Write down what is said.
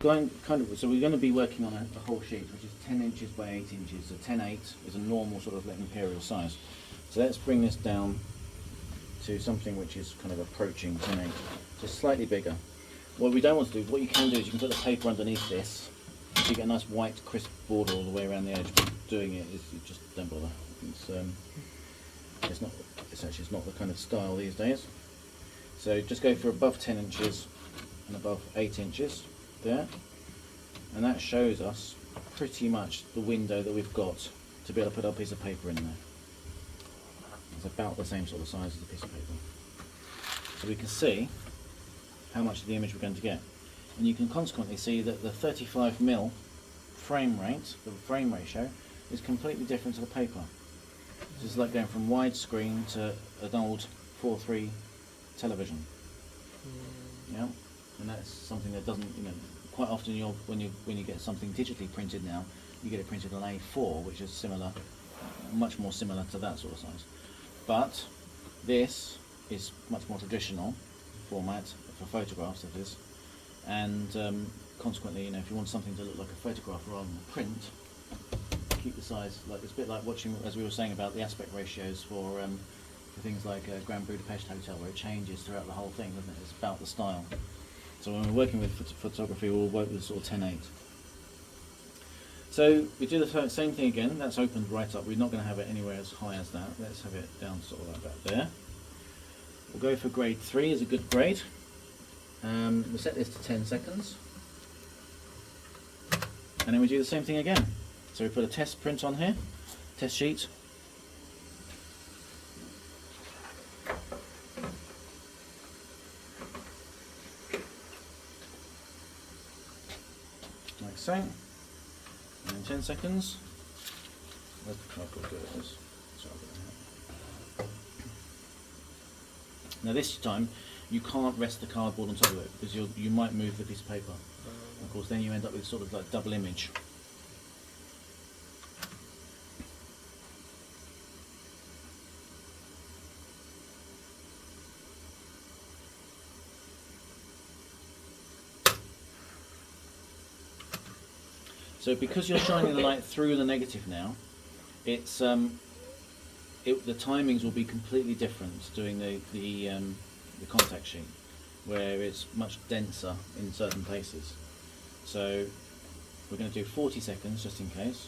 so we're going to be working on a whole sheet, which is 10 inches by 8 inches. So 10/8 is a normal sort of imperial size. So let's bring this down to something which is kind of approaching 10/8, just slightly bigger. What we don't want to do, what you can do is you can put the paper underneath this, so you get a nice white crisp border all the way around the edge. But doing it is, you just don't bother. It's not the kind of style these days. So just go for above 10 inches and above 8 inches there, and that shows us pretty much the window that we've got to be able to put our piece of paper in there. It's about the same sort of size as the piece of paper. So we can see how much of the image we're going to get. And you can consequently see that the 35mm frame rate, the frame ratio, is completely different to the paper. This is like going from widescreen to an old 4:3 television. Yeah, and that's something that doesn't, quite often when you get something digitally printed now, you get it printed on A4, which is similar, much more similar to that sort of size. But this is much more traditional format for photographs, that is, and consequently, if you want something to look like a photograph rather than a print, keep the size. Like it's a bit like watching, as we were saying about the aspect ratios for things like Grand Budapest Hotel, where it changes throughout the whole thing, doesn't it? It's about the style. So when we're working with photography, we'll work with sort of 10/8. So we do the same thing again. That's opened right up. We're not going to have it anywhere as high as that. Let's have it down sort of like that there. We'll go for grade 3 is a good grade. We'll set this to 10 seconds. And then we do the same thing again. So we put a test print on here, test sheet. Like so. And in 10 seconds, where's the cardboard go? Now this time, you can't rest the cardboard on top of it because you might move the piece of paper. Of course, then you end up with sort of like double image. So because you're shining the light through the negative now, it's the timings will be completely different doing the contact sheet, where it's much denser in certain places. So we're going to do 40 seconds just in case.